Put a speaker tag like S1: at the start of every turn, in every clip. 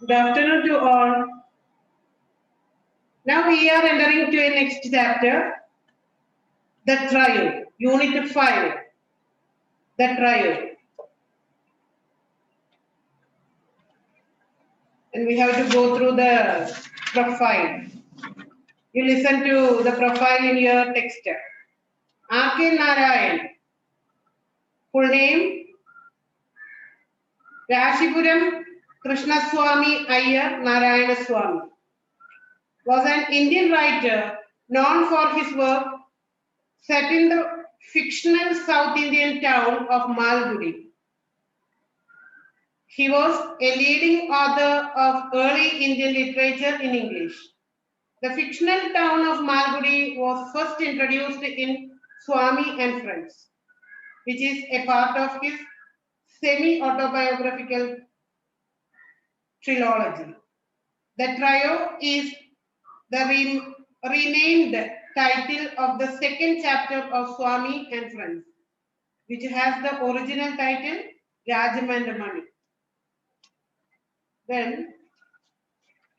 S1: Good afternoon to all. Now we are entering to a next chapter, the trio, Unit 5, the trio. And we have to go through the profile. You listen to the profile in your text. R.K. Narayan, full name, Rashipuram Krishnaswamy Iyer Narayana Swamy, was an Indian writer known for his work set in the fictional South Indian town of Malgudi. He was a leading author of early Indian literature in English. The fictional town of Malgudi was first introduced in Swami and Friends, which is a part of his semi-autobiographical trilogy. The trio is the renamed title of the second chapter of Swami and Friends, which has the original title Rajam and Mani. Then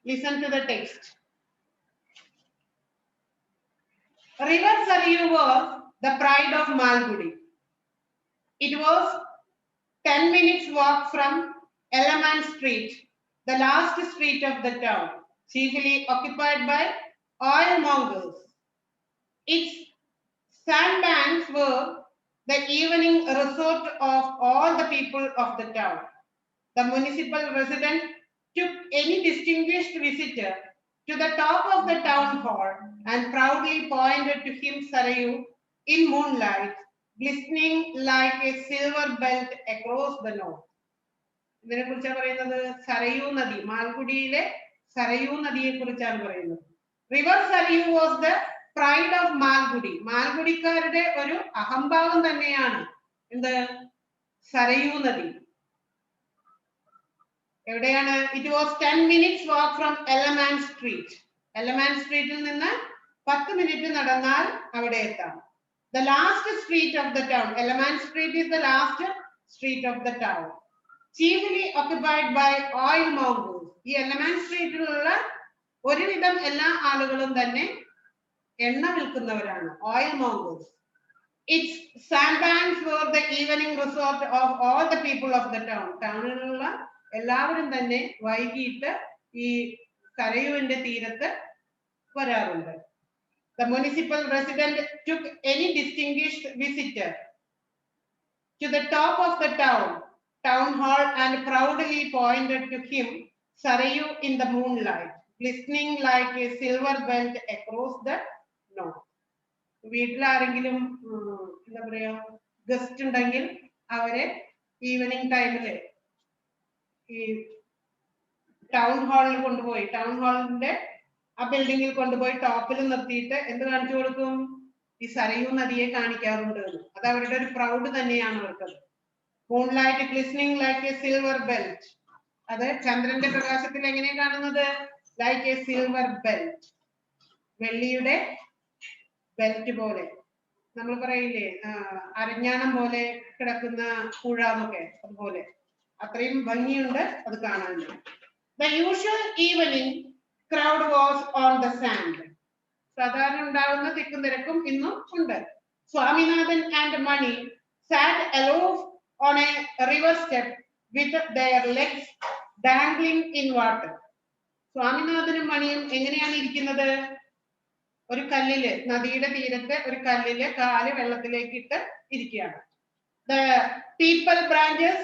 S1: listen to the text. River Sarayu was the pride of Malgudi. It was 10 minutes walk from Elaman Street, the last street of the town, chiefly occupied by oilmongers. Its sandbanks were the evening resort of all the people of the town. The municipal resident took any distinguished visitor to the top of the town hall and proudly pointed to him Sarayu in moonlight, glistening like a silver belt across the north. ഇതിനെ കുറിച്ചാണ് പറയുന്നത് സരയൂ നദി മാൽഗുഡിയിലെ സരയൂ നദിയെ കുറിച്ചാണ് പറയുന്നത്. River Sarayu was the pride of Malgudi. മാൽഗുഡിക്കാരുടെ ഒരു അഹംഭാവം തന്നെയാണ് എന്ത് സരയൂ നദി. എവിടെയാണ്? It was 10 minutes walk from Elaman Street. Elaman സ്ട്രീറ്റിൽ നിന്ന് 10 മിനിറ്റ് നടന്നാൽ അവിടെ എത്താം. The last street of the town. Elaman Street is the last street of the town. Chiefly occupied by oilmongers. ഈ എലമാൻ സ്ട്രീറ്റിലുള്ള ഒരുവിധം എല്ലാ ആളുകളും തന്നെ എണ്ണ വിൽക്കുന്നവരാണ്. oilmongers. Its sandbanks were the evening resort of all the people of the town. ടൗണിലുള്ള എല്ലാവരും തന്നെ വൈകിട്ട് ഈ കരയുവിന്റെ തീരത്ത് വരാറുണ്ട്. The municipal resident took any distinguished visitor to the top of the town hall and proudly pointed to him Sarayu in the moonlight, glistening like a silver belt across the north. വീട്ടിൽ ആരെങ്കിലും എന്താ പറയാ guest ഉണ്ടെങ്കിൽ അവരെ evening ടൈമില് ഈ town ഹാളിൽ കൊണ്ടുപോയി ടൗൺ ഹാളിന്റെ ആ ബിൽഡിങ്ങിൽ കൊണ്ടുപോയി ടോപ്പിൽ നിർത്തിയിട്ട് എന്ത് കാണിച്ചു കൊടുക്കും? ഈ സരയൂ നദിയെ കാണിക്കാറുണ്ട്. അത് അവരുടെ ഒരു പ്രൗഡ് തന്നെയാണ് അവർക്കത്. Moonlight glistening like a silver belt. അത് ചന്ദ്രന്റെ പ്രകാശത്തിൽ എങ്ങനെ കാണുന്നത്? ലൈക്ക് എ സിൽവർ ബെൽറ്റ്, വെള്ളിയുടെ ബെൽറ്റ് പോലെ. നമ്മൾ പറയില്ലേ അരഞ്ഞാണം പോലെ കിടക്കുന്ന പുഴ എന്നൊക്കെ, അതുപോലെ അത്രയും ഭംഗിയുണ്ട് അത് കാണാനുണ്ട്. The usual evening crowd was on the sand. സാധാരണ ഉണ്ടാവുന്ന തിക്കും തിരക്കും ഇന്നും ഉണ്ട്. Swaminathan and Mani sat aloof on a river step with their legs dangling in water. സ്വാമിനാഥനും മണിയും എങ്ങനെയാണ് ഇരിക്കുന്നത്? ഒരു കല്ലില്, നദിയുടെ തീരത്ത് ഒരു കല്ലില് കാല് വെള്ളത്തിലേക്ക് ഇട്ട് ഇരിക്കുകയാണ്. The peepal branches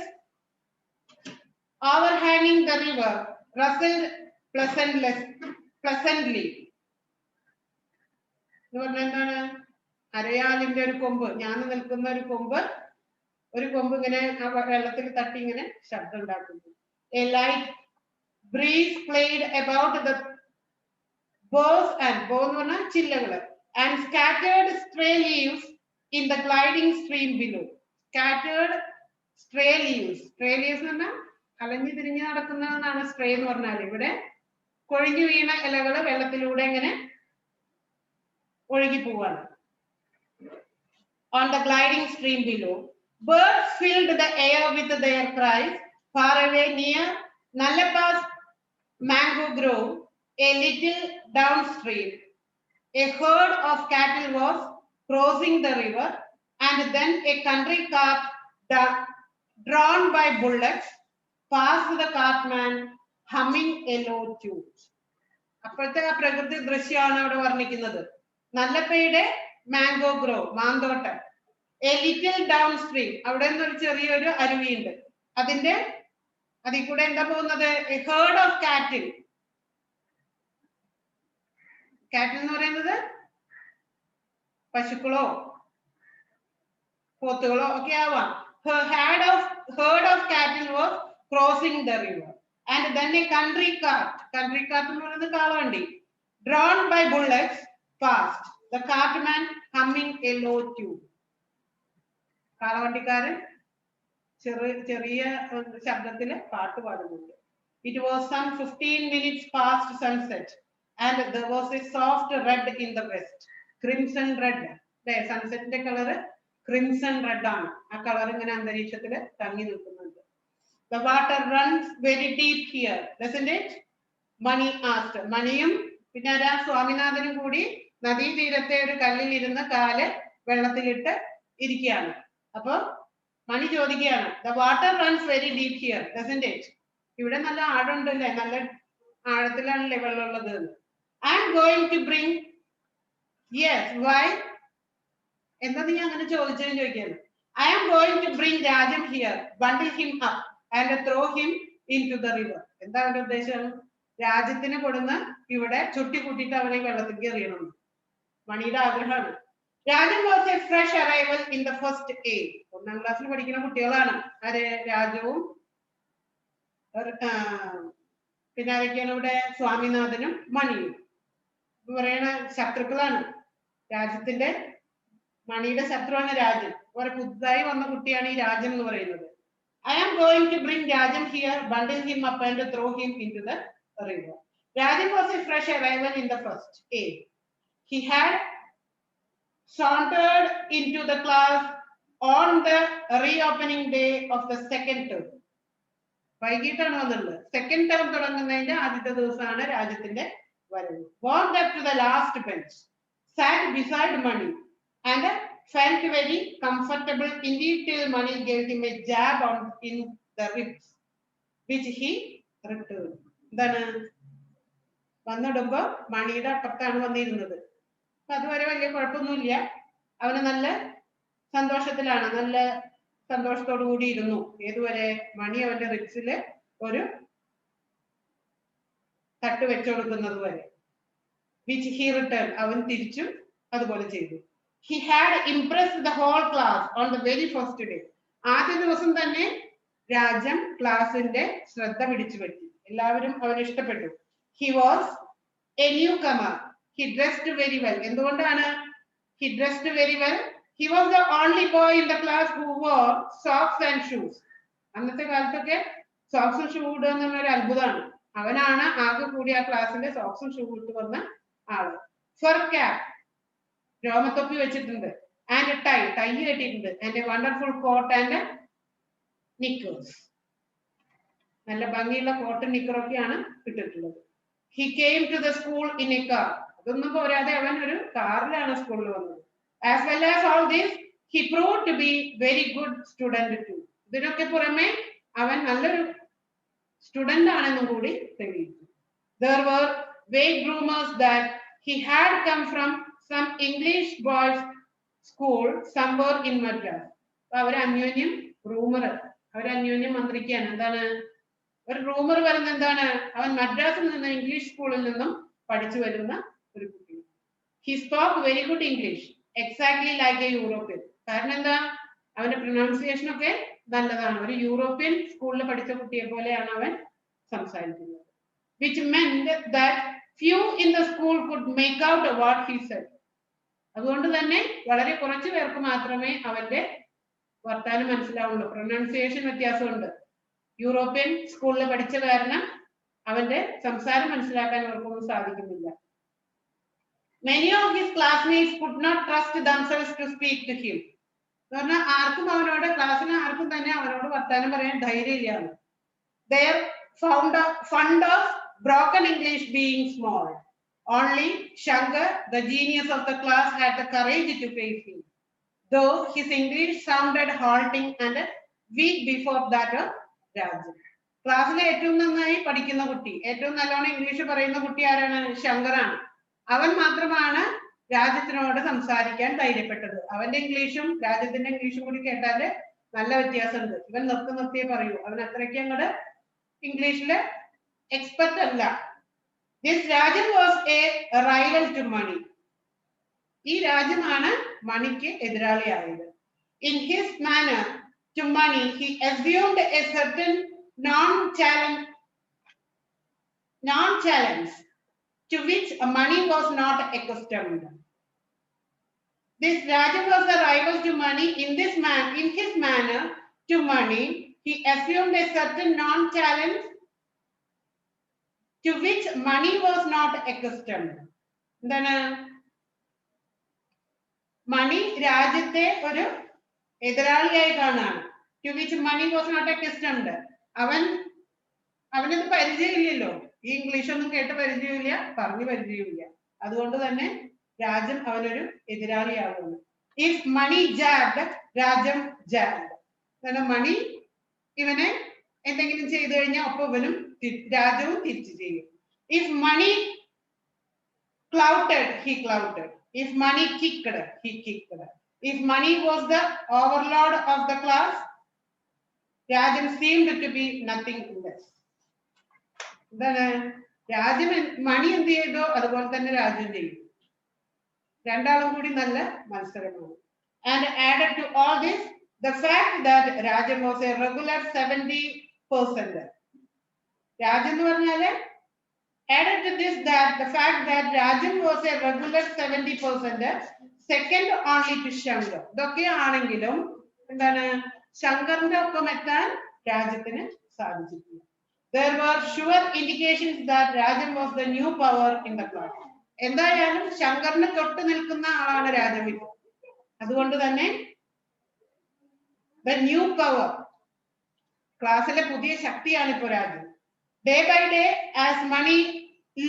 S1: overhanging the river rustled pleasantly. എന്താണ്? അരയാലിന്റെ ഒരു കൊമ്പ്, ഞാൻ നിൽക്കുന്ന ഒരു കൊമ്പ് ഇങ്ങനെ ആ വെള്ളത്തിൽ തട്ടി ഇങ്ങനെ ശബ്ദം ഉണ്ടാക്കുന്നു. A light breeze played about the boughs and എന്ന് പറഞ്ഞാൽ ചില്ലകള് and scattered stray leaves in the gliding stream below. Scattered stray leaves എന്ന് പറഞ്ഞാൽ അലഞ്ഞു തിരിഞ്ഞ് നടക്കുന്നതെന്നാണ് സ്ട്രേ എന്ന് പറഞ്ഞാൽ. ഇവിടെ കൊഴിഞ്ഞു വീണ ഇലകള് വെള്ളത്തിലൂടെ ഇങ്ങനെ ഒഴുകി പോവാണ്. On the gliding stream below, birds filled the air with their cries. Far away near Nallappa's mango grove, a little downstream, a herd of cattle was crossing the river, and then a country cart drawn by bullocks passed the cartman humming a low tune. അപ്പോഴത്തെ ആ പ്രകൃതി ദൃശ്യമാണ് അവിടെ വർണ്ണിക്കുന്നത്. നല്ലപ്പയുടെ mango grove, മാന്തോട്ടം. A little downstream, അവിടെ നിന്നൊരു ചെറിയൊരു അരുവിയുണ്ട്, അതിൽ കൂടെ എന്താ പോകുന്നത്? എ ഹേർഡ് ഓഫ് കാറ്റിൽ. കാറ്റിൽ എന്ന് പറയുന്നത് പശുക്കളോ പോത്തുകളോ ഒക്കെ ആവാം. herd of cattle was crossing the river, and then a country cart എന്ന് പറയുന്നത് കാളവണ്ടി, drawn by bullocks passed, the cartman humming a low tune. കാളവണ്ടിക്കാരൻ ചെറിയ ശബ്ദത്തില് പാട്ട് പാടുന്നുണ്ട്. It was some 15 minutes past sunset, and there was a soft red in the west, crimson red. സൺസെറ്റിന്റെ colour crimson red ആണ്. ആ colour ഇങ്ങനെ അന്തരീക്ഷത്തിൽ തങ്ങി നിൽക്കുന്നുണ്ട്. The water runs very deep here, doesn't it? Money asked. മണിയും പിന്നെ സ്വാമിനാഥനും കൂടി നദീതീരത്തെ ഒരു കല്ലിൽ ഇരുന്ന് കാല് വെള്ളത്തിലിട്ട് ഇരിക്കുകയാണ്. അപ്പൊ മണി ചോദിക്കുകയാണ്, The water runs very deep here, doesn't it? ഇവിടെ നല്ല ആഴമുണ്ടല്ലേ, നല്ല ആഴത്തിലാണല്ലേ വെള്ളമുള്ളത്. I am going to bring. Yes, why? എന്താ നീ അങ്ങനെ ചോദിച്ചതെന്ന് ചോദിക്കുകയാണ്. I am going to bring Rajam here, bundle him up and throw him into the river. എന്താ അവന്റെ ഉദ്ദേശം? രാജ്യത്തിനെ കൊടുന്ന് ഇവിടെ ചുട്ടി കൂട്ടിയിട്ട് അവനെ വെള്ളത്തിലേക്ക് എറിയണം. മണിയുടെ ആഗ്രഹമാണ്. Rajam was a fresh arrival in the first A. 1ാം ക്ലാസ്സിൽ പഠിക്കുന്ന കുട്ടികളാണ്. ആര്? രാജവും പിന്നെ ആരൊക്കെയാണ് ഇവിടെ? സ്വാമിനാഥനും മണിയും പറയണ ശത്രുക്കളാണ്. രാജ്യത്തിന്റെ മണിയുടെ ശത്രുവാണ് രാജൻ. വളരെ പുതുതായി വന്ന കുട്ടിയാണ് ഈ രാജൻ എന്ന് പറയുന്നത്. I am going to bring Rajam here, bundle him up and throw him into the river. Rajam was a fresh arrival in the first A. He had sauntered into the class on the reopening day of the second term. വൈകിട്ടാണ് വന്നത്. Second term തുടങ്ങുന്നതിന്റെ ആദ്യത്തെ ദിവസമാണ് രാജ്യത്തിന്റെ വരവ്. Walked up to the last bench, sat beside Mani, and felt very comfortable indeed till Mani gave him a jab in the ribs, which he returned. എന്താണ് വന്നിടുമ്പോ മണിയുടെ അപ്പുറത്താണ് വന്നിരുന്നത്. അപ്പൊ അതുവരെ വലിയ കുഴപ്പമൊന്നുമില്ല. അവന് നല്ല സന്തോഷത്തിലാണ്, നല്ല സന്തോഷത്തോടു കൂടി ഇരുന്നു. ഏതുവരെ? മണി അവന്റെ റിബ്സില് ഒരു തട്ട് വെച്ചു കൊടുക്കുന്നത് വരെ. which he returned, അവൻ തിരിച്ചും അതുപോലെ ചെയ്തു. He had impressed the whole class on the very first day. ആദ്യ ദിവസം തന്നെ രാജം ക്ലാസിന്റെ ശ്രദ്ധ പിടിച്ചു പറ്റി. എല്ലാവരും അവനെ ഇഷ്ടപ്പെട്ടു. He was a newcomer. He dressed very well. എന്തുകൊണ്ടാണ് he dressed very well? He was the only boy in the class who wore socks and shoes. അന്നത്തെ കാലത്തൊക്കെ സോക്സും ഷൂ ഇടുക എന്നുള്ള ഒരു അത്ഭുതമാണ്. അവനാണ് ആകെ കൂടി ആ ക്ലാസ്സിന്റെ സോക്സും ഷൂ ഇട്ട് വന്ന ആള്. ഫർ ക്യാപ്, രോമത്തൊപ്പി വെച്ചിട്ടുണ്ട്. ആൻഡ് ടൈ കെട്ടിയിട്ടുണ്ട്. And a wonderful coat and knickers, നല്ല ഭംഗിയുള്ള കോട്ടും നിക്കറൊക്കെയാണ് ഇട്ടിട്ടുള്ളത്. He came to the school in a car. അതൊന്നും പോരാതെ അവൻ ഒരു കാറിലാണ് സ്കൂളിൽ വന്നത്. As well as all this he proved to be very good student too. ഇതിനൊക്കെ പുറമെ അവൻ നല്ലൊരു സ്റ്റുഡന്റ് ആണെന്നും കൂടി തെളിയിച്ചു. There were vague rumors that he had come from some English boys school somewhere in Madras. അവർ അന്യോന്യം മന്ത്രിക്കുകയാണ്. എന്താണ് ഒരു റൂമർ വരുന്നത്? എന്താണ്? അവൻ മദ്രാസിൽ നിന്ന് ഇംഗ്ലീഷ് സ്കൂളിൽ നിന്നും പഠിച്ചു വരുന്ന ഒരു കുട്ടി. He spoke very good English, exactly like a European. കാരണം എന്താ? അവന്റെ പ്രൊനൗൺസിയേഷൻ ഒക്കെ നല്ലതാണ്. ഒരു യൂറോപ്യൻ സ്കൂളിൽ പഠിച്ച കുട്ടിയെ പോലെയാണ് അവൻ സംസാരിക്കുന്നത്. Which meant that few in the school could make out what he said. അതുകൊണ്ട് തന്നെ വളരെ കുറച്ചു പേർക്ക് മാത്രമേ അവന്റെ വർത്താനം മനസ്സിലാവുള്ളൂ. പ്രൊനൗൺസിയേഷൻ വ്യത്യാസമുണ്ട്. യൂറോപ്യൻ സ്കൂളിൽ പഠിച്ച കാരണം അവന്റെ സംസാരം മനസ്സിലാക്കാൻ അവർക്കൊന്നും സാധിക്കുന്നില്ല. Many of his classmates could not trust themselves to speak to him. പറഞ്ഞാൽ ആർക്കും അവനോട്, ക്ലാസ്സിന് ആർക്കും തന്നെ അവനോട് വർത്താനം പറയാൻ ധൈര്യമില്ല. They are fond of broken English being small. Only Shankar, the genius of the class, had the courage to face him. Though his English sounded halting and weak before that of Rajan. ക്ലാസ്സിലെ ഏറ്റവും നന്നായി പഠിക്കുന്ന കുട്ടി, ഏറ്റവും നല്ലോണം English പറയുന്ന കുട്ടി ആരാണ്? ശങ്കറാണ്. അവൻ മാത്രമാണ് രാജ്യത്തിനോട് സംസാരിക്കാൻ ധൈര്യപ്പെട്ടത്. അവന്റെ ഇംഗ്ലീഷും രാജ്യത്തിന്റെ ഇംഗ്ലീഷും കൂടി കേട്ടാല് നല്ല വ്യത്യാസമുണ്ട്. ഇവൻ നിർത്തിയേ പറയൂ. അവൻ അത്രയ്ക്ക് അങ്ങോട്ട് ഇംഗ്ലീഷില് എക്സ്പെർട്ട് അല്ല. This Rajan was a rival to Mani. ഈ രാജ്യമാണ് മണിക്ക് എതിരാളിയായത്. In his manner to Mani, he assumed a certain non-challenge to which Mani was not accustomed. This Rajan was a rival to Mani. In his manner to Mani, he assumed a certain non-challenge to which Mani was not accustomed. Then Mani രാജ്യത്തെ ഒരു എതിരാളിയായി കാണാണ്. To which Mani was not accustomed. അവനത് പരിചയമില്ലല്ലോ. ഈ English ഒന്നും കേട്ട് പരിചയമില്ല, പറഞ്ഞു പരിചയമില്ല. അതുകൊണ്ട് തന്നെ രാജം അവനൊരു എതിരാളിയാകുന്നു. If Mani jabbed, Rajam jabbed. കാരണം മണി ഇവനെ എന്തെങ്കിലും ചെയ്തു കഴിഞ്ഞാൽ ഒപ്പം ഇവനും രാജവും തിരിച്ചു ചെയ്യും. If Mani clouted, he clouted. If Mani kicked, he kicked. If Mani was the overlord of the class, Rajan seemed to be nothing less. Then Rajan Mani എന്ത് ചെയ്തോ അതുപോലെ തന്നെ രാജൻ ചെയ്യും. രണ്ടാളും കൂടി നല്ല മത്സരമാണ്. And added to all this, the fact that Rajan was a regular 70%. Rajan എന്ന് പറഞ്ഞാല് added to this that the fact that Rajan was a regular 70%, second only to Shankar. ഇതൊക്കെ ആണെങ്കിലും എന്താണ് ശങ്കറിന്റെ ഒപ്പം എത്താൻ രാജ്യത്തിന് സാധിച്ചിട്ടില്ല. There were sure indications that Rajan was the new power in the class. എന്തായാലും ശങ്കറിന് തൊട്ട് നിൽക്കുന്ന ആളാണ് രാജൻ. അതുകൊണ്ട് തന്നെ the new power, ക്ലാസ്സിലെ പുതിയ ശക്തിയാണ് ഇപ്പോൾ Rajan. Day by day, as Mani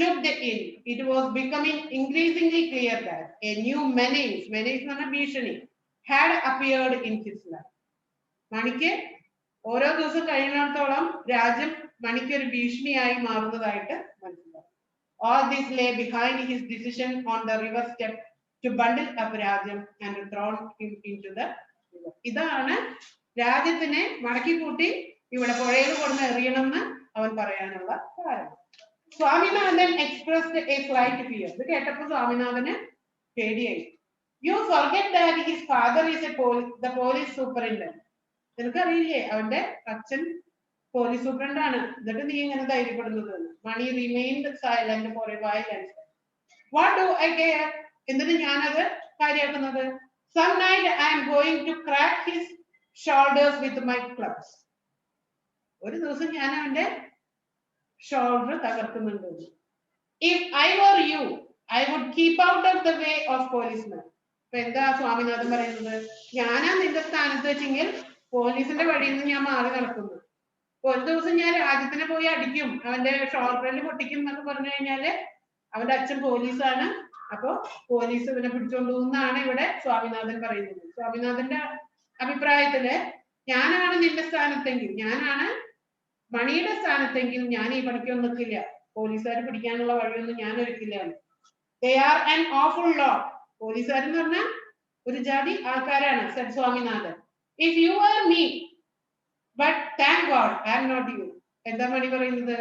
S1: looked in, it was becoming increasingly clear that a new menace എന്ന് പറഞ്ഞ ഭീഷണി had appeared in his life. മണിക്ക് ഓരോ ദിവസം കഴിയുന്നിടത്തോളം രാജ്യം മണിക്ക് ഒരു ഭീഷണിയായി മാറുന്നതായിട്ട് മനസ്സിലായി. All this lay behind his decision on the river step to bundle up Rajam and throw him into the river. ഇതാണ് രാജ്യത്തിനെ മടക്കി കൂട്ടി ഇവിടെ പുഴയിൽ കൊടുന്ന് എറിയണമെന്ന് അവൻ പറയാനുള്ള കാരണം. Swaminathan expressed a slight fear. ഇത് കേട്ടപ്പോൾ സ്വാമിനാഥന് പേടിയായി. You forget that his father is the police superintendent. നിനക്കറിയില്ലേ അവന്റെ അച്ഛൻ പോലീസ് സൂപ്രണ്ടാണ്. എന്നിട്ട് നീ ഇങ്ങനെ ധൈര്യപ്പെടുന്നത്? Mani remained silent for a while and said, What do I care? എന്നിട്ട് ഞാനത് കാര്യമാക്കുന്നത്? Some night I am going to crack his shoulders with my clubs. ഒരു ദിവസം ഞാൻ അവന്റെ shoulder തകർക്കുന്നുണ്ട്. If I were you, I would keep out of the way of policemen. ഇപ്പൊ എന്താ സ്വാമിനാഥൻ പറയുന്നത്? ഞാനാ നിന്റെ സ്ഥാനത്ത് വെച്ചെങ്കിൽ പോലീസിന്റെ വഴിയിൽ നിന്ന് ഞാൻ മാറി നടക്കുന്നു. ഒരു ദിവസം ഞാൻ രാജ്യത്തിനെ പോയി അടിക്കും, അവന്റെ ഷോൾഡറിൽ പൊട്ടിക്കും എന്നൊക്കെ പറഞ്ഞു കഴിഞ്ഞാല് അവന്റെ അച്ഛൻ പോലീസാണ്, അപ്പൊ പോലീസ് ഇവനെ പിടിച്ചോണ്ട് പോകുന്നതാണ് ഇവിടെ സ്വാമിനാഥൻ പറയുന്നത്. സ്വാമിനാഥന്റെ അഭിപ്രായത്തില് ഞാനാണ് നിന്റെ സ്ഥാനത്തെങ്കിൽ, ഞാനാണ് മണിയുടെ സ്ഥാനത്തെങ്കിൽ ഞാൻ ഈ പണിക്കൊന്നും നിൽക്കില്ല, പോലീസുകാർ പിടിക്കാനുള്ള വഴിയൊന്നും ഞാൻ ഒരുക്കില്ല. They are an awful lot. പോലീസുകാരെന്ന് പറഞ്ഞാൽ ഒരു ജാതി ആൾക്കാരാണ്, said Swaminathan. If you were me, but thank God I am not you. എന്താ മണി പറയുന്നത്?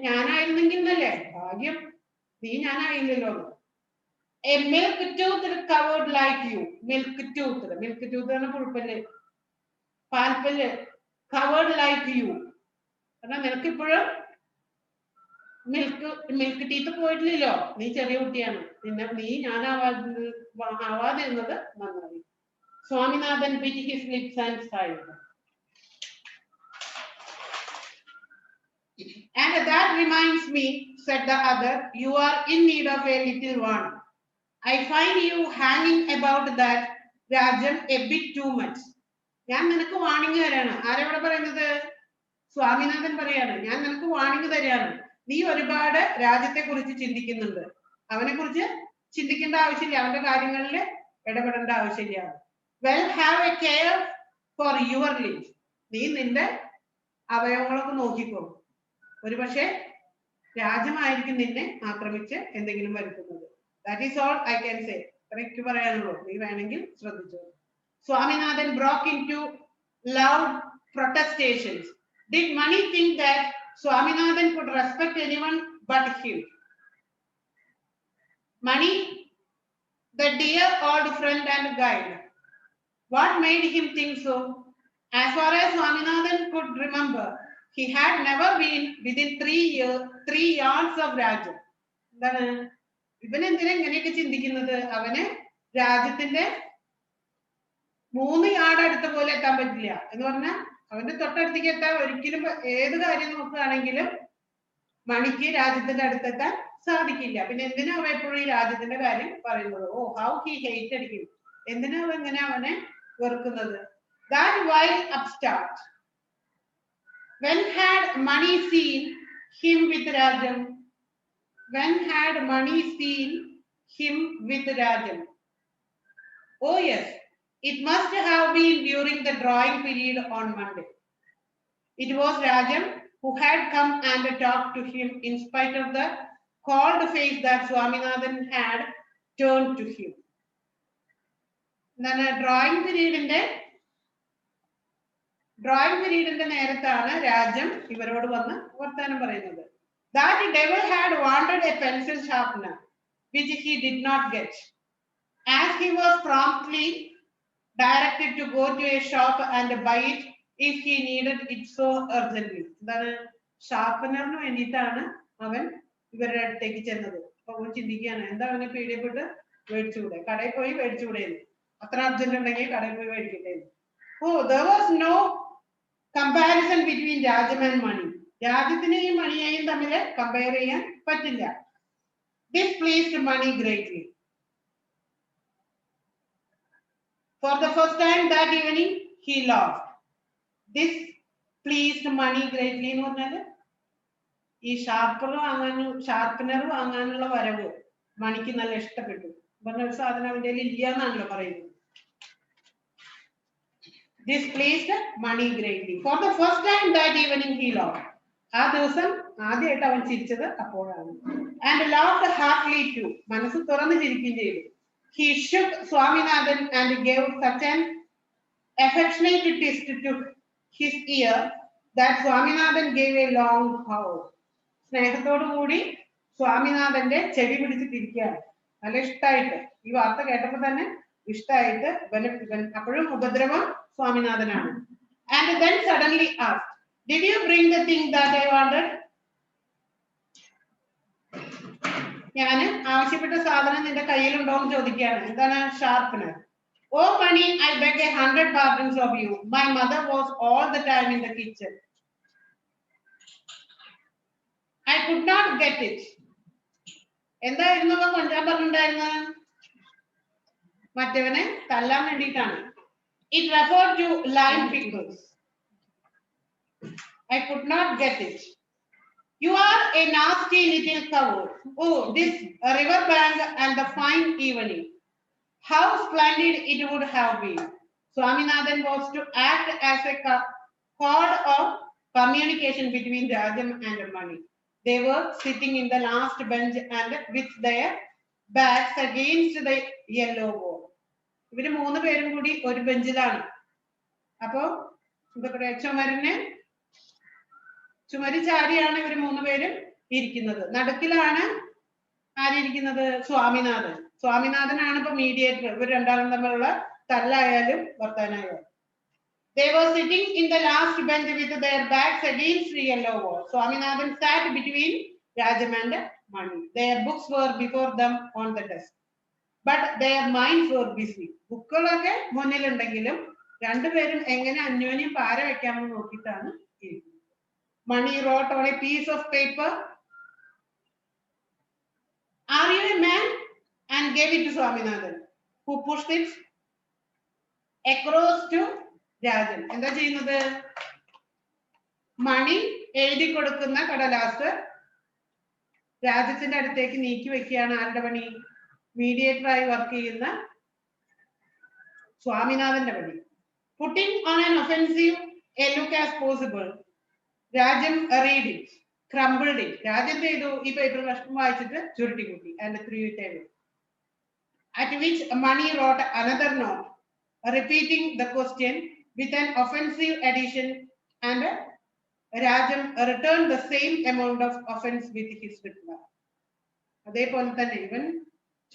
S1: ഞാനായിരുന്നെങ്കിൽ എന്നല്ലേ, ഭാഗ്യം നീ ഞാനായില്ലല്ലോ. A milk tooth covered like you. Milk tooth ആണ് പുഴുപ്പല്ല്, പാൽപ്പല്ല്. Covered like you. കാരണം നിനക്കിപ്പോഴും മിൽക്ക് ടീത്ത് പോയിട്ടില്ലല്ലോ, നീ ചെറിയ കുട്ടിയാണ്, നീ ഞാനാവാതിരുന്നത് നന്നായി. Swaminathan bit his lips and sighed. And that reminds me, said the other, you are in need of a little one. I find you hanging about that Rajam a bit too much. ഞാൻ നിനക്ക് warning തരാണ്. ആരെവിടെ പറയുന്നത്? സ്വാമിനാഥൻ പറയാണ്, ഞാൻ നിനക്ക് warning തരികയാണ്, നീ ഒരുപാട് രാജ്യത്തെ കുറിച്ച് ചിന്തിക്കുന്നുണ്ട്, അവനെ കുറിച്ച് ചിന്തിക്കേണ്ട ആവശ്യമില്ല, അവന്റെ കാര്യങ്ങളിൽ ഇടപെടേണ്ട ആവശ്യമില്ല. Well have A care for your limbs, നീ നിന്റെ അവയവങ്ങളൊക്കെ നോക്കിക്കോ, ഒരുപക്ഷെ രാജ്യമായിരിക്കും നിന്നെ ആക്രമിച്ച് എന്തെങ്കിലും വരുത്തുന്നത്. That is all I can say. ഇത്രയ്ക്ക് പറയാനുള്ളൂ, നീ വേണമെങ്കിൽ ശ്രദ്ധിച്ചോ. Swaminathan broke into loud protestations. Did Mani think that Swaminathan could respect anyone but him? Mani, the dear old friend and guide, what made him think so? As far as Swaminathan could remember, he had never been within 3 yards of Rajam. എന്താണ് ഇവൻ എന്തിനാ ഇങ്ങനെയൊക്കെ ചിന്തിക്കുന്നത്? അവന് രാജ്യത്തിന്റെ 3 yard അടുത്ത പോലെ എത്താൻ പറ്റില്ല എന്ന് പറഞ്ഞാൽ അവന്റെ തൊട്ടടുത്തേക്ക് എത്താൻ ഒരിക്കലും, ഏത് കാര്യം നോക്കുകയാണെങ്കിലും മണിക്ക് രാജ്യത്തിന്റെ അടുത്തെത്താൻ സാധിക്കില്ല. പിന്നെ എന്തിനാ അവ എപ്പോഴും ഈ രാജ്യത്തിന്റെ കാര്യം പറയുന്നത്? ഓ, ഹൗ ഹി ഹേറ്റഡ് ഹിം, എന്തിനാ അവ എങ്ങനെ അവനെ വെറുക്കുന്നത്? That wild upstart, when had Mani seen him with Rajam? When had Mani seen him with Rajam? Oh yes, it must have been during the drawing period on Monday. It was Rajam who had come and talked to him in spite of the cold face that Swaminathan had turned to him. Then drawing period നേരത്താണ് രാജം ഇവരോട് വന്ന് വർത്താനം പറയുന്നത്. That devil had wanted a pencil sharpener, which he did not get, as he was promptly directed to go to a shop and buy it if he needed it so urgently. എന്താണ് ഷാർപ്പനറിന് വേണ്ടിയിട്ടാണ് അവൻ ഇവരുടെ അടുത്തേക്ക് ചെന്നത്. അപ്പൊ അവൻ ചിന്തിക്കുകയാണ്, എന്താ അവനെ പേടിയപ്പെട്ട് മേടിച്ചുകൂടെ, കടയിൽ പോയി മേടിച്ചുകൂടെ, അത്ര അർജന്റ് ഉണ്ടെങ്കിൽ കടയിൽ പോയി മേടിക്കട്ടെ. Oh, there was no comparison between Rajam and Mani. രാജ്യത്തിനെയും മണിയെയും തമ്മിൽ കമ്പയർ ചെയ്യാൻ പറ്റില്ല. This pleased Mani greatly. For the first time that evening, he laughed. This pleased Mani greatly എന്ന് പറഞ്ഞാല് ഈ ഷാർപ്പനർ വാങ്ങാനുള്ള വരവ് മണിക്ക് നല്ല ഇഷ്ടപ്പെട്ടു. പറഞ്ഞ ഒരു സാധനം അവന്റെ ഇല്ല എന്നാണല്ലോ പറയുന്നത്. This pleased Mani greatly. For the first time that evening, he laughed. ആ ദിവസം ആദ്യമായിട്ട് അവൻ ചിരിച്ചത് അപ്പോഴാണ്. And laughed heartily too. മനസ്സ് തുറന്ന് ചിരിക്കുകയും ചെയ്തു. He shook Swaminathan and gave such an affectionate twist to his ear that Swaminathan gave a long howl. സ്നേഹത്തോടു കൂടി സ്വാമിനാഥന്റെ ചെവി പിടിച്ച് തിരിക്കുകയാണ്. നല്ല ഇഷ്ടമായിട്ട്, ഈ വാർത്ത കേട്ടപ്പോൾ തന്നെ ഇഷ്ടമായിട്ട് അപ്പോഴും ഉപദ്രവം സ്വാമിനാഥനാണ്. And then suddenly asked, did you bring the thing that I wanted? ഞാൻ ആവശ്യപ്പെട്ട സാധനം നിന്റെ കയ്യിലുണ്ടോ എന്ന് ചോദിക്കുകയാണ്. എന്താണ്? Sharpener. Oh Mani, I beg 100 pardons of you. My mother was all the time in the kitchen. I could not get it. എന്തായിരുന്നു കൊഞ്ചാൻ പറഞ്ഞിട്ടുണ്ടായിരുന്നത്? മറ്റവനെ തല്ലാൻ വേണ്ടിയിട്ടാണ്. It referred to lime pickles. I could not get it. You are a nasty little coward. Oh, this river bank and the fine evening. How splendid it would have been. Swaminathan was to act as a cord of communication between Rajam and Mani. They were sitting in the last bench and with their backs against the yellow wall. ഇവര് 3 പേരും കൂടി ഒരു ബെഞ്ചിലാണ്. അപ്പോ എന്താ ചുമരി ചാരിയാണ് ഇവര് 3 പേരും ഇരിക്കുന്നത്. നടുക്കിലാണ് ആരിയിരിക്കുന്നത്? സ്വാമിനാഥൻ. സ്വാമിനാഥനാണ് ഇപ്പൊ മീഡിയേറ്റർ. ഇവർ രണ്ടാളും തമ്മിലുള്ള തല്ലായാലും വർത്താനായാലും. They were sitting in the last bench with their backs against the yellow wall. Swaminathan sat between Rajam and Mani. Their books were before them on the desk, but their minds were busy. ബുക്കുകളൊക്കെ മുന്നിലുണ്ടെങ്കിലും രണ്ടുപേരും എങ്ങനെ അന്യോന്യം പാര വെക്കാമെന്ന് നോക്കിയിട്ടാണ് ഇരിക്കുന്നത്. Mani wrote on a piece of paper, "Are you a man?" and gave it to Swaminathan, who pushed it across to Rajam. എന്താ ചെയ്യുന്നത്? മണി എഴുതി കൊടുക്കുന്ന കടലാസ് രാജ്യത്തിന്റെ അടുത്തേക്ക് നീക്കി വെക്കുകയാണ് ആരുടെ പണി? മീഡിയേറ്ററായി വർക്ക് ചെയ്യുന്ന സ്വാമിനാഥന്റെ പണി. Putting on an offensive A look as possible. രാജ്യം റീഡ് ഇറ്റ്, ക്രംബിൾഡ് ഇറ്റ്. രാജ്യം ചെയ്തു ഈ പേപ്പർ കഷ്ണം വായിച്ചിട്ട് ചുരുട്ടി കൂട്ടി and three it away. At which Mani wrote another note repeating the question with an offensive addition, and Rajam returned the same amount of offense with his reply. അതേപോലെ തന്നെ ഇവൻ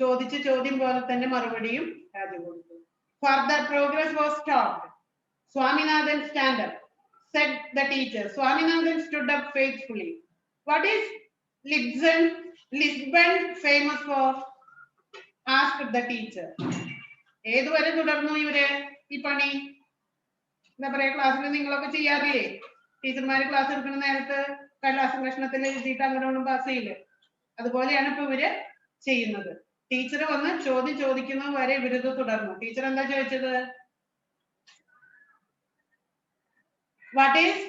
S1: ചോദിച്ച ചോദ്യം പോലെ തന്നെ മറുപടിയും രാജം കൊടുത്തു. Further progress was stopped. Swaminathan stand up, said the teacher. Swaminathan stood up faithfully. What is Lisbon famous for? Asked the teacher. ഏതുവരെ തുടർന്നു ഇവര് ഈ പണി? എന്താ പറയാ, ക്ലാസ്സിൽ നിങ്ങളൊക്കെ ചെയ്യാറില്ലേ? ടീച്ചർമാര് ക്ലാസ് എടുക്കുന്ന നേരത്ത് കടലാസ് പ്രശ്നത്തിൽ എഴുതിയിട്ട് അങ്ങനെ പാസ് ചെയ്യില്ലേ? അതുപോലെയാണ് ഇപ്പൊ ഇവര് ചെയ്യുന്നത്. ടീച്ചർ വന്ന് ചോദ്യം ചോദിക്കുന്നത് വരെ ഇവരിത് തുടർന്നു. ടീച്ചർ എന്താ ചോദിച്ചത്? What is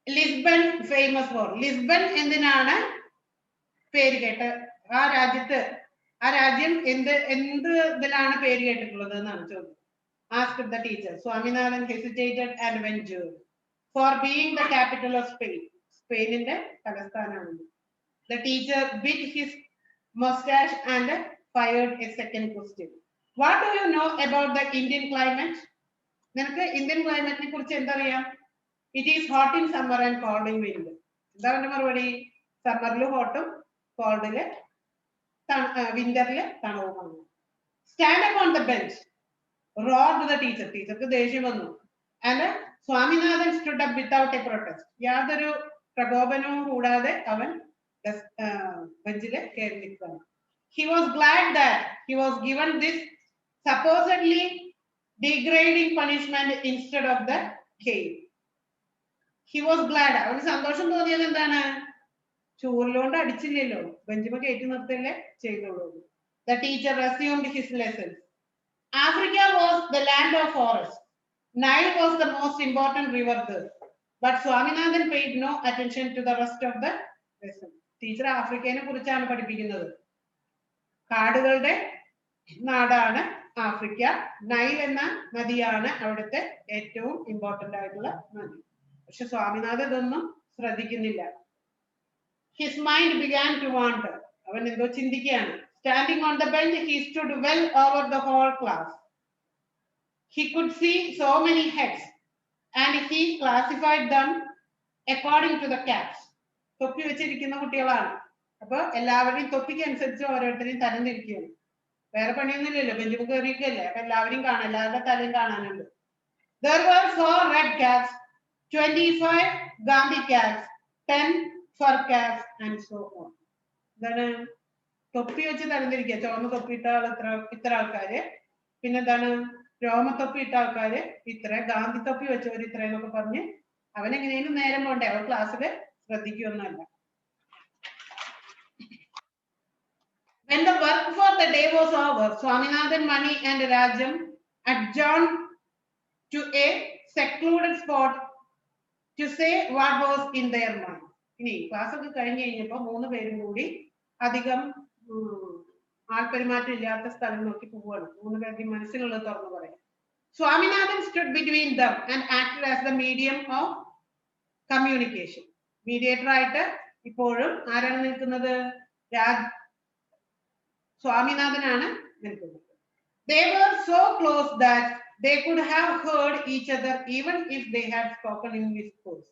S1: Lisbon famous for? Lisbon എന്തിനാണ് പേര് കേട്ട്? ആ രാജ്യം എന്ത് ഇതിലാണ് പേര് കേട്ടിട്ടുള്ളത് എന്നാണ് ചോദ്യം. Asked the teacher. Swaminathan hesitated and ventured. For being the capital of Spain. സ്പെയിനിന്റെ തലസ്ഥാനമാണ്. The teacher bit his mustache and fired a second question. What do you know about the Indian climate? നിനക്ക് Indian ക്ലൈമറ്റിനെ കുറിച്ച് എന്തറിയാം? It is hot in summer and cold in winter. എന്താ അവന്റെ മറുപടി? സമ്മറിൽ ഹോട്ടും കോൾഡില് വിന്ററില് തണവുമാണ്. Stand up on the bench, roared the teacher. ടീച്ചർക്ക് ദേഷ്യം വന്നു. And Swaminathan stood up without a protest. യാതൊരു പ്രകോപനവും കൂടാതെ അവൻ ബെഞ്ചില് കയറി നിൽക്കുന്നു. He was glad that he was given this supposedly degrading punishment instead of the cane. He was glad. അവന് സന്തോഷം തോന്നിയത് എന്താണ്? ചൂരിലോണ്ട് അടിച്ചില്ലല്ലോ, ബെഞ്ചിമ കയറ്റി നിർത്തല്ലേ ചെയ്തോളൂ. The teacher resumed his lessons. Africa was the land of forests. Nile was the most important river there. But Swaminathan paid no attention to the rest of the lesson. Teacher ആഫ്രിക്കയെ കുറിച്ചാണ് പഠിപ്പിക്കുന്നത്. കാടുകളുടെ നാടാണ് ആഫ്രിക്ക. നൈൽ എന്ന നദിയാണ് അവിടുത്തെ ഏറ്റവും important ആയിട്ടുള്ള നദി. പക്ഷെ സ്വാമിനാഥൻ ഇതൊന്നും ശ്രദ്ധിക്കുന്നില്ല. His mind began to wander. അവൻ എന്തോ ചിന്തിക്കുകയാണ്. Standing on the bench, he stood well over the whole class. He could see so many heads, and he classified them according to the caps. തൊപ്പി വെച്ചിരിക്കുന്ന കുട്ടികളാണ്. അപ്പൊ എല്ലാവരുടെയും തൊപ്പിക്ക് അനുസരിച്ച് ഓരോരുത്തരെയും തരംതിരിക്കുകയാണ്. വേറെ പണിയൊന്നുമില്ലല്ലോ, ബെഞ്ചിൽ കയറിയിരിക്കല്ലേ, അപ്പൊ എല്ലാവരെയും കാണാം, എല്ലാവരുടെ തലയും കാണാനുണ്ട്. There were 4 red caps, 25 Gandhi caps, 10 fur caps, and so on. എന്താണ് തൊപ്പി വെച്ച് തരംതിരിക്കുക? ചുവന്ന തൊപ്പി ഇട്ട ആൾ ഇത്ര ആൾക്കാര്, പിന്നെന്താണ് രോമത്തൊപ്പി ഇട്ട ആൾക്കാര് ഇത്ര, ഗാന്ധി തൊപ്പി വെച്ചവർ ഇത്ര എന്നൊക്കെ പറഞ്ഞ് അവനെങ്ങനെയും നേരം പോണ്ടേ, അവൻ ക്ലാസ്സില് ശ്രദ്ധിക്കുകയൊന്നുമല്ല. When the work for the day was over, Swaminathan, Mani and Rajam adjourned to a secluded spot to say what was in their mind. ഇനി ക്ലാസ് ഒക്കെ കഴിഞ്ഞ് കഴിഞ്ഞപ്പോ 3 പേരും കൂടി അധികം ആൾപെരുമാറ്റം ഇല്ലാത്ത സ്ഥലം നോക്കി പോവുകയാണ്. 3 പേരുടെ മനസ്സിലുള്ളത് തുറന്നു പറയാം. Swaminathan stood between them and acted as the medium of communication. Mediator ആയിട്ട് ഇപ്പോഴും ആരാണ് നിൽക്കുന്നത്? സ്വാമിനാഥനാണ് നിൽക്കുന്നത്. They were so close that they could have heard each other even if they had spoken in whispers.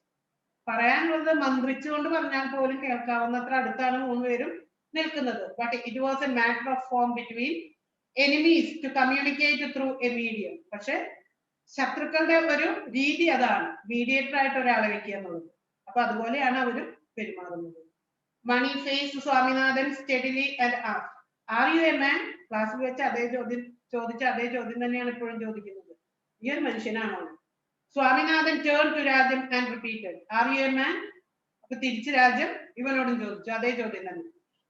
S1: പറയാനുള്ളത് മന്ത്രിച്ചുകൊണ്ട് പറഞ്ഞാൽ പോലും കേൾക്കാവുന്നത്ര അടുത്താണ് 3 പേരും നിൽക്കുന്നത്. But it was a matter of form between enemies to communicate through a medium. പക്ഷെ ശത്രുക്കളുടെ ഒരു രീതി അതാണ്, മീഡിയേറ്റർ ആയിട്ട് ഒരാളെ വെക്കുക എന്നുള്ളത്. അപ്പൊ അതുപോലെയാണ് അവരും പെരുമാറുന്നത്. Mani faced Swaminathan steadily and asked, "Are you a man?" ക്ലാസ്സിൽ വെച്ച് ചോദിച്ച അതേ ചോദ്യം തന്നെയാണ് ഇപ്പോഴും ചോദിക്കുന്നത്. ഈ ഒരു മനുഷ്യനാണോ? Swaminathan turned to Rajam and repeated, "Are you a man?" അപ്പൊ തിരിച്ച് രാജ്യം ഇവനോടും ചോദിച്ചു അതേ ചോദ്യം തന്നെ.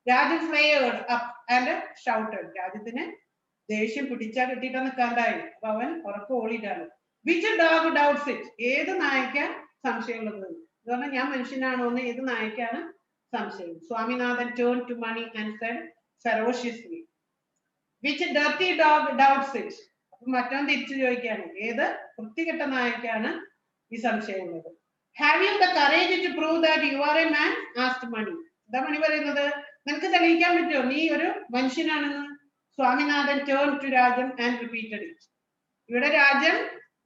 S1: Rajam flared up and shouted. രാജ്യത്തിന് ദേഷ്യം പിടിച്ചാൽ കിട്ടിയിട്ട് നിൽക്കാണ്ടായി. അവൻ ഉറക്കെ ഓടിയിട്ടാണ്. Which dog doubts it? ഏത് നായ്ക്ക സംശയമുള്ളത്? ഞാൻ മനുഷ്യനാണോ എന്ന് ഏത് നായക്കാണ് സംശയം. Swaminathan turned to Mani and said ferociously, which dirty dog doubts it? അപ്പൊ മറ്റവൻ തിരിച്ചു ചോദിക്കാണ്, ഏത് വൃത്തികെട്ട നായക്കാണ് ഈ സംശയമുള്ളത്? Have you the courage to prove that you are a man? asked Mani. എന്താ മണി പറയുന്നത്? നിനക്ക് തെളിയിക്കാൻ പറ്റുമോ നീ ഒരു മനുഷ്യനാണെന്ന്? Swaminathan turned to Rajan and repeated it. ഇവിടെ രാജൻ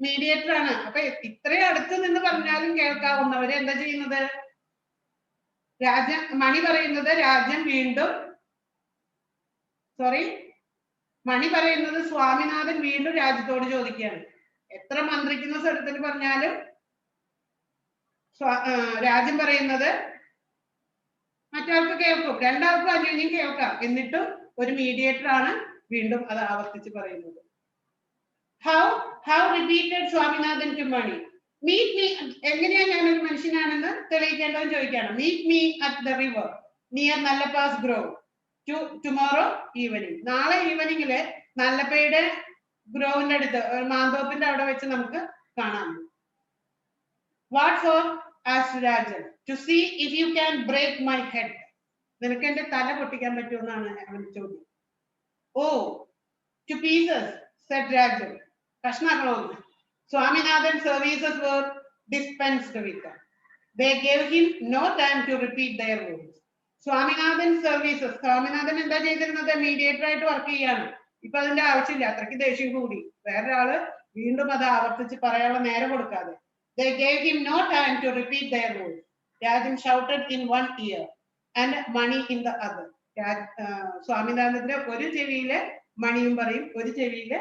S1: മീഡിയേറ്റർ ആണ്. അപ്പൊ ഇത്രയും അടുത്ത് നിന്ന് പറഞ്ഞാലും കേൾക്കാവുന്നവരെ എന്താ ചെയ്യുന്നത്? മണി പറയുന്നത് രാജൻ വീണ്ടും മണി പറയുന്നത് സ്വാമിനാഥൻ വീണ്ടും രാജ്യത്തോട് ചോദിക്കുകയാണ്. എത്ര മന്ത്രിക്കുന്ന സ്വരത്തിൽ പറഞ്ഞാലും രാജൻ പറയുന്നത് മറ്റാൾക്ക് കേൾക്കും, രണ്ടാൾക്കും അന്യോന്യം കേൾക്കാം. എന്നിട്ടും ഒരു മീഡിയേറ്റർ ആണ് വീണ്ടും അത് ആവർത്തിച്ച് പറയുന്നത്. How repeated Swaminathan to Mani. Meet me. എങ്ങനെയാ ഞാനൊരു മനുഷ്യനാണെന്ന് തെളിയിക്കേണ്ടതെന്ന് ചോദിക്കുകയാണ്. Meet me at the river near Nallappa's grove tomorrow evening. നാളെ ഈവനിങ്ങില് നല്ലപ്പയുടെ ഗ്രോവിന്റെ അടുത്ത്, മാന്തോപ്പിന്റെ അവിടെ വെച്ച് നമുക്ക് കാണാം. What for? asked Rajan. To see if you can break my head. നിനക്ക് എന്റെ തല പൊട്ടിക്കാൻ പറ്റുമെന്നാണ് അവന്റെ ചോദ്യം. Oh, to pieces, said Rajan. കഷ്ണാക്കളൊന്ന്. Swaminathan's services were dispensed with. They gave him no time to repeat their words. Swaminathan's services. Swaminathan എന്താ ചെയ്തിരുന്നത്? Mediator ആയിട്ട് വർക്ക് ചെയ്യാണ്. ഇപ്പൊ അതിന്റെ ആവശ്യമില്ല, അത്രയ്ക്ക് ദേഷ്യം കൂടി. വേറൊരാള് വീണ്ടും അത് ആവർത്തിച്ച് പറയാനുള്ള നേരം കൊടുക്കാതെ. They gave him no time to repeat their words. Rajan shouted in one ear and Mani in the other. സ്വാമിനാഥന്റെ ഒരു ചെവിയില് മണിയും പറയും, ഒരു ചെവിയില്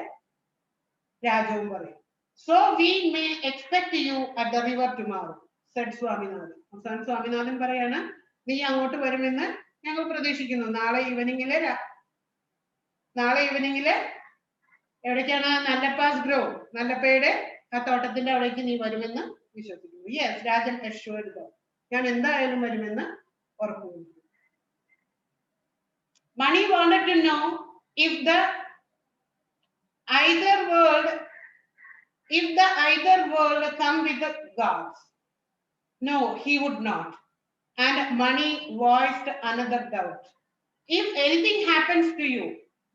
S1: രാജവും പറയും. So we may expect you at the river tomorrow, said Swaminathan. അവസാനം സ്വാമിനാഥൻ പറയാണ്, നീ അങ്ങോട്ട് വരുമെന്ന് ഞങ്ങൾ പ്രതീക്ഷിക്കുന്നു. നാളെ ഈവനിങ്ങില് എവിടേക്കാണ്? നല്ലപ്പാസ് ഗ്രോവ്, നല്ലപ്പയുടെ ആ തോട്ടത്തിന്റെ അവിടേക്ക് നീ വരുമെന്ന് വിശ്വസിക്കുന്നു. Yes, Rajan assured them. ഞാൻ എന്തായാലും വരുമെന്ന് ഉറപ്പുവരുന്നു. Mani wanted to know if the either world come with the gods. No, he would not. And Mani voiced another doubt. If anything happens to you,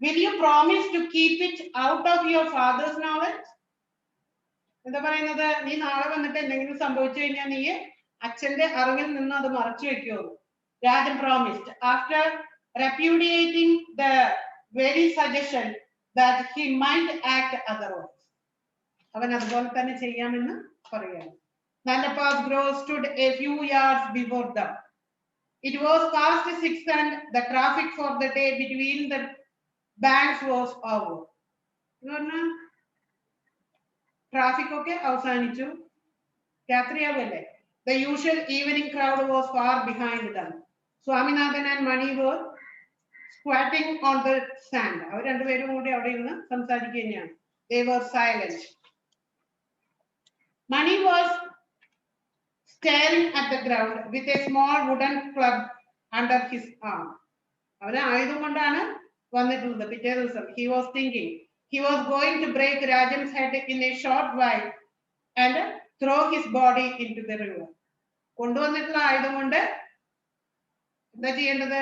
S1: will you promise to keep it out of your father's knowledge? എന്താ പറയുന്നത്? നീ നാളെ വന്നിട്ട് എന്തെങ്കിലും സംഭവിച്ചു കഴിഞ്ഞാൽ നീ അച്ഛന്റെ അറിവിൽ നിന്ന് അത് മറച്ചു വെക്കുമോ? Rajan promised after repudiating the very suggestion that he might act otherwise. അവൻ അതുപോലെ തന്നെ ചെയ്യാമെന്ന് പറയാണ്. Nallappa's grove stood a few yards before them. It was past 6 and the traffic for the day between the banks was over. Traffic ഒക്കെ അവസാനിച്ചു, രാത്രിയാവല്ലേ. The usual evening crowd was far behind them. Swaminathan and Mani were squatting on the sand. അവർ രണ്ടുപേരും കൂടി അവിടെ ഇരുന്ന് സംസാരിക്കുകയാണ്. They were silent. Mani was staring at the ground with a small wooden club under his arm. അവന് ആയുധം കൊണ്ടാണ് വന്നിട്ടുള്ളത്. പിറ്റേ ദിവസം he was thinking he was going to break Rajan's head in a short while and throw his body into the river. കൊണ്ടുവന്നിട്ടുള്ള ആയുധം കൊണ്ട് എന്താ ചെയ്യേണ്ടത്?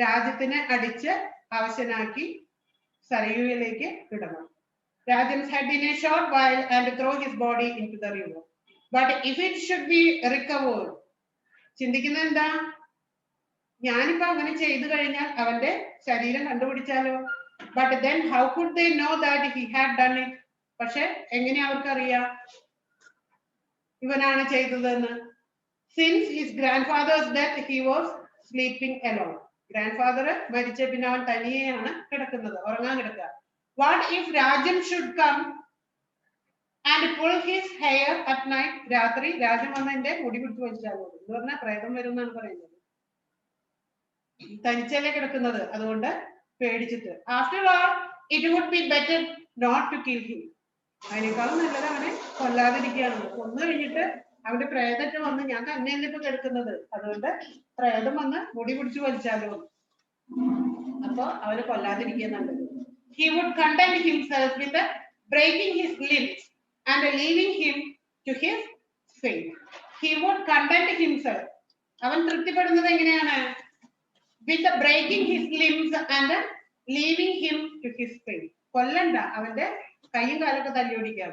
S1: രാജ്യത്തിനെ അടിച്ച് അവശനാക്കി സരയുവിലേക്ക് ഇടണം. Rajan's head in a short while and throw his body into the river. But if it should be recovered, ചിന്തിക്കുന്നത് എന്താ? ഞാനിപ്പോ അങ്ങനെ ചെയ്തു കഴിഞ്ഞാൽ അവന്റെ ശരീരം കണ്ടുപിടിച്ചാലോ? But then how could they know that he had done it? പക്ഷെ എങ്ങനെ അവർക്കറിയാം ഇവനാണ് ചെയ്തതെന്ന്? Since his grandfather's death, he was sleeping alone. Grandfather മരിച്ച പിന്നെ അവൻ തനിയെയാണ് കിടക്കുന്നത്, ഉറങ്ങാൻ കിടക്കുക. What if Rajan should come and pull his hair at night? രാത്രി രാജൻ വന്ന് എന്റെ മുടി പിടിച്ചു വലിച്ചാലോ എന്ന് പറഞ്ഞാൽ പ്രേതം വരും എന്നാണ് പറയുന്നത്. തനിച്ചല്ലേ കിടക്കുന്നത്, അതുകൊണ്ട് പേടിച്ചിട്ട്. After all, it would be better not to kill him. അതിനേക്കാളും നല്ലത് അവനെ കൊല്ലാതിരിക്കുകയാണ്. കൊന്നു കഴിഞ്ഞിട്ട് അവന്റെ പ്രേതത്തെ വന്ന് ഞാൻ തന്നെയല്ലേ ഇപ്പൊ കിടക്കുന്നത്, അതുകൊണ്ട് പ്രേതം വന്ന് മുടി പിടിച്ചു വലിച്ചാലോ, അപ്പൊ അവന് കൊല്ലാതിരിക്കുക നല്ലത്. He would content himself with breaking his limbs and leaving him to his fate. he would content himself. അവൻ തൃപ്തിപ്പെടുന്നത് എങ്ങനെയാണ്? With the breaking his limbs and leaving him to his fate. കൊല്ലണ്ട, അവന്റെ കൈയും കാലൊക്കെ തല്ലി ഓടിക്കാം,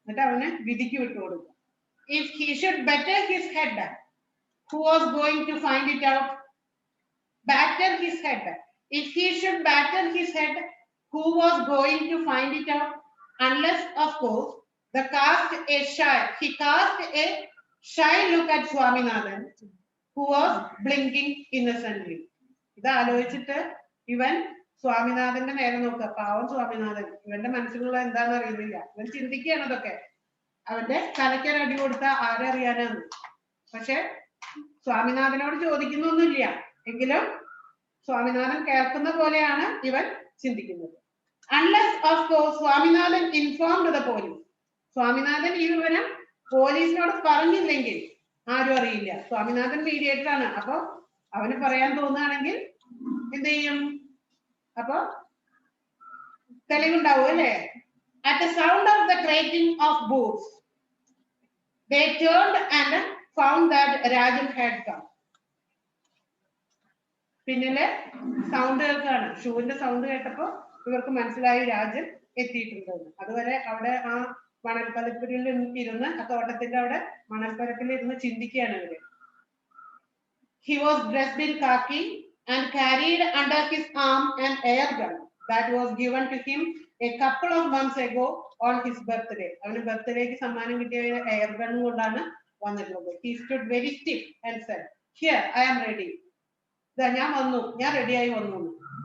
S1: എന്നിട്ട് അവന് വിധിക്ക് വിട്ടുകൊടുക്കും. If he should batter his head, who was going to find it out? Batter his head. If he should batter his head, who was going to find it out? Unless, of course, he cast a shy look at Swaminathan, who was blinking innocently. ഇത് ആലോചിച്ചിട്ട് ഇവൻ സ്വാമിനാഥന്റെ നേരെ നോക്കുക. പാവം സ്വാമിനാഥൻ, ഇവന്റെ മനസ്സിലുള്ള എന്താണെന്ന് അറിയുന്നില്ല. ഇവൻ ചിന്തിക്കുകയാണ് അതൊക്കെ. അവന്റെ തലയ്ക്കൊരു അടി കൊടുത്ത ആരറിയാനാന്ന്. പക്ഷെ സ്വാമിനാഥനോട് ചോദിക്കുന്നൊന്നുമില്ല. എങ്കിലും സ്വാമിനാഥൻ കേൾക്കുന്ന പോലെയാണ് ഇവൻ ചിന്തിക്കുന്നത്. Unless, of course, Swaminathan informed the police. Swaminathan ഈ വിവരം പോലീസിനോട് പറഞ്ഞില്ലെങ്കിൽ ആരും അറിയില്ല. സ്വാമിനാഥൻ മീഡിയേറ്റർ ആണ്. അപ്പൊ അവന് പറയാൻ തോന്നുകയാണെങ്കിൽ എന്ത് ചെയ്യും? അപ്പൊ തെളിവുണ്ടാവും അല്ലേ? At the sound of the creaking of boots, they turned and found that Rajan had come. പിന്നിലെ സൗണ്ട് കേൾക്കാണ്. ഷൂവിന്റെ സൗണ്ട് കേട്ടപ്പോ ഇവർക്ക് മനസ്സിലായി രാജൻ എത്തിയിട്ടുണ്ടെന്ന്. അതുവരെ അവിടെ ആ മണൽപ്പരപ്പിൽ ഇരുന്ന്, ആ തോട്ടത്തിന്റെ അവിടെ മണൽപ്പരപ്പിൽ ഇരുന്ന് ചിന്തിക്കുകയാണ് ഇവര്. He was dressed in khaki and carried under his arm an air gun that was given to him a couple of months ago on his birthday. അവന് ബർത്ത്ഡേക്ക് സമ്മാനം കിട്ടിയ എയർ ഗൺ കൊണ്ടാണ് വന്നിട്ടുള്ളത്. He stood very stiff and said, "Here, I am ready." ഞാൻ വന്നു, ഞാൻ റെഡിയായി വന്നു.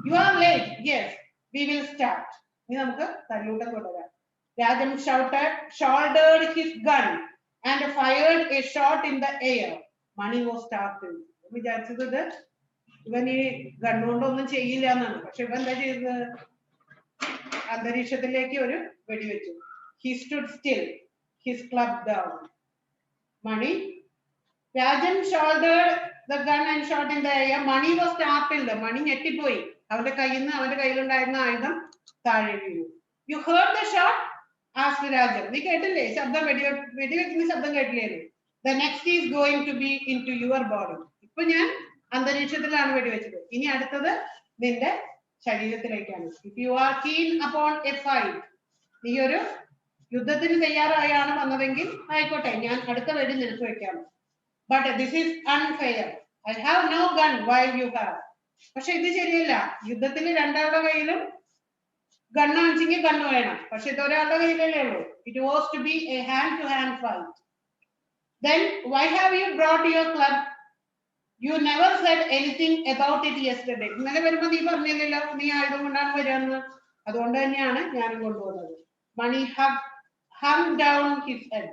S1: You are late. Yes, we will start. ഇനി നമുക്ക് തല്ലൂട്ടം തുടരാം. Rajan shouldered his gun and fired a shot in the air. Mani was startled. വിചാരിച്ചത് ഇവൻ ഈ ഗണ്ണുകൊണ്ടൊന്നും ചെയ്യില്ല എന്നാണ്. പക്ഷെ ഇവൻ എന്താ ചെയ്തത്? അന്തരീക്ഷത്തിലേക്ക് ഒരു വെടിവെച്ചു. He stood still, his club down. Mani, Rajan shouldered the gun and shot in the air. Mani was startled. Mani ഞെട്ടിപ്പോയി. അവന്റെ കയ്യിലുണ്ടായിരുന്ന ആയുധം താഴെ വീണു. You heard the shot? asked Rajan. നീ കേട്ടില്ലേ ശബ്ദം? വെടിവെക്കുന്ന ശബ്ദം കേട്ടില്ലേ? The next is going to be into your body. ഇപ്പൊ ഞാൻ അന്തരീക്ഷത്തിലാണ് വെടിവെച്ചത്, ഇനി അടുത്തത് നിന്റെ ശരീരത്തിലേക്കാണ്. If you are keen upon a fight, നീ ഒരു യുദ്ധത്തിന് തയ്യാറായാണ് വന്നതെങ്കിൽ ആയിക്കോട്ടെ, ഞാൻ അടുത്ത വെടി നിനക്ക് വെക്കാം. But this is unfair. I have no gun while you have. പക്ഷെ ഇത് ശരിയല്ല. യുദ്ധത്തിൽ രണ്ടാളുടെ കയ്യിലും ഗണ്ണാണെങ്കിൽ ഗണ്ണ് വേണം. പക്ഷെ ഇത് ഒരാളുടെ കയ്യിലല്ലേ ഉള്ളൂ. It was to be a hand to hand fight. Then why have you brought your club? You never said anything about it yesterday. ഇന്നലെ വരുമ്പോ നീ പറഞ്ഞില്ലല്ലോ നീ ആയുധം കൊണ്ടാണ് വരാന്ന്. അതുകൊണ്ട് തന്നെയാണ് ഞാനും കൊണ്ടുവന്നത്. Mani hung down his head.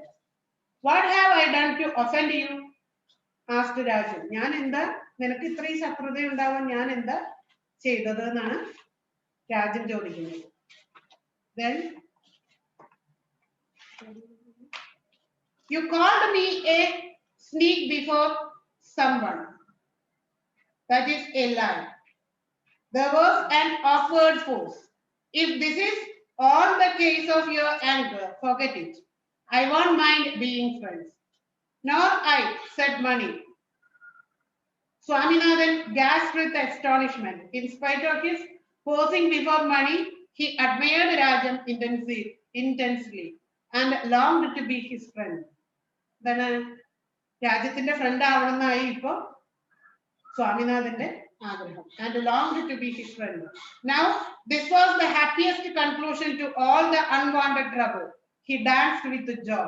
S1: What have I done to offend you? asked Rajan. ഞാൻ എന്താ നിനക്ക് ഇത്രയും ശത്രുത ഉണ്ടാവാൻ ഞാൻ എന്താ ചെയ്തത് എന്നാണ് രാജൻ ചോദിക്കുന്നത്. Then you called me a sneak before someone. That is a lie. There was an awkward pause. If this is all the case of your anger, forget it. I won't mind being friends. Nor I, said Mani. Swaminathan gasped with astonishment. In spite of his posing before Mani, he admired Rajan intensely and longed to be his friend. Then രാജ്യത്തിന്റെ front ആവണമെന്നായി ഇപ്പൊ സ്വാമിനാഥന്റെ ആഗ്രഹം. And longed to be his friend. Now, this was the happiest conclusion to all the unwanted trouble. He danced with joy.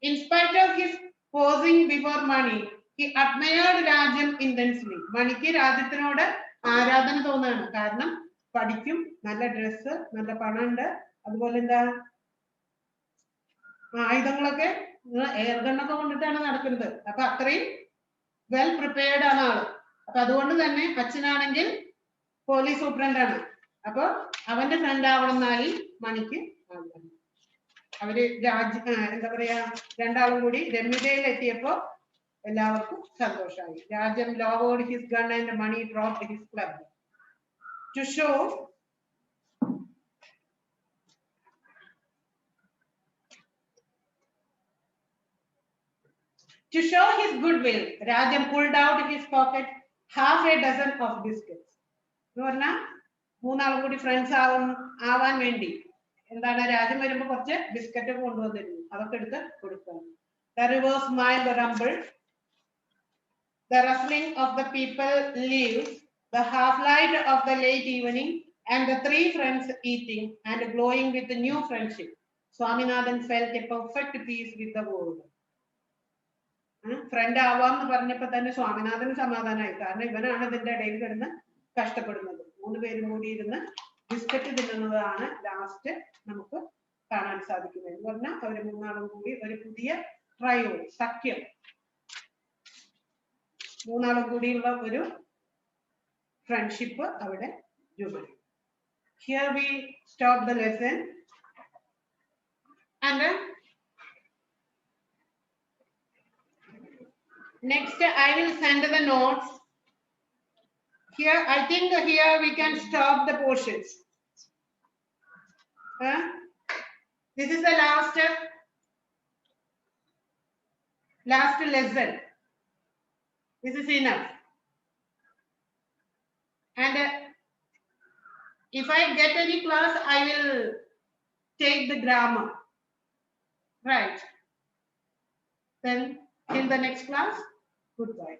S1: In spite of his posing before Mani, he admired Rajan intensely. മണിക്ക് രാജ്യത്തിനോട് ആരാധന തോന്നുകയാണ്. കാരണം പഠിക്കും, നല്ല dress, നല്ല പണമുണ്ട്, അതുപോലെ എന്താ ആയുധങ്ങളൊക്കെ എയർ ഗണ്ണൊക്കെ കൊണ്ടിട്ടാണ് നടക്കുന്നത്. അപ്പൊ അത്രയും വെൽ പ്രിപ്പയർഡ് ആണ് ആള്. അപ്പൊ അതുകൊണ്ട് തന്നെ അച്ഛനാണെങ്കിൽ പോലീസ് സൂപ്രണ്ടാണ്. അപ്പൊ അവന്റെ ഫ്രണ്ട് ആവണമെന്നായി മണിക്ക് ആഗ്രഹം. അവര് എന്താ പറയാ, രണ്ടാളും കൂടി രമ്യതയിൽ എത്തിയപ്പോ എല്ലാവർക്കും സന്തോഷമായി. Rajan lowered his gun and Mani dropped his club to show To show his goodwill, Rajan pulled out his pocket half a dozen of biscuits. എന്ന് പറഞ്ഞാൽ മൂന്നാളും കൂടി ഫ്രണ്ട്സ് ആവാൻ വേണ്ടി എന്താണ് രാജ്യം വരുമ്പോ കുറച്ച് ബിസ്ക്കറ്റ് ഒക്കെ കൊണ്ടുവന്നിരുന്നു. അതൊക്കെ എടുത്ത് കൊടുക്കണം. The river smiled the rumble. The rustling of the people leaves, the half light of the late evening, and the three friends eating and glowing with the new friendship. Swaminathan felt a perfect peace with the world. Friend ആവാന്ന് പറഞ്ഞപ്പോ തന്നെ സ്വാമിനാഥന് സമാധാനമായി. കാരണം ഇവനാണ് ഇതിന്റെ ഇടയിൽ കിടന്ന് കഷ്ടപ്പെടുന്നത്. 3 പേരും കൂടി ഇരുന്ന് ബിസ്ക്കറ്റ് തിന്നുന്നതാണ് ലാസ്റ്റ് നമുക്ക് കാണാൻ സാധിക്കുന്നത്. എന്ന് പറഞ്ഞാൽ അവര് 3 കൂടി ഒരു പുതിയ ട്രയോ സഖ്യം, 3 കൂടിയുള്ള ഒരു ഫ്രണ്ട്ഷിപ്പ് അവിടെ രൂപപ്പെട്ടു. Here we stop the lesson and next I will send the notes. Here I think here we can stop the portions. This is the last lesson. This is enough. And if I get any class, I will take the grammar. Right. Then in the next class, goodbye.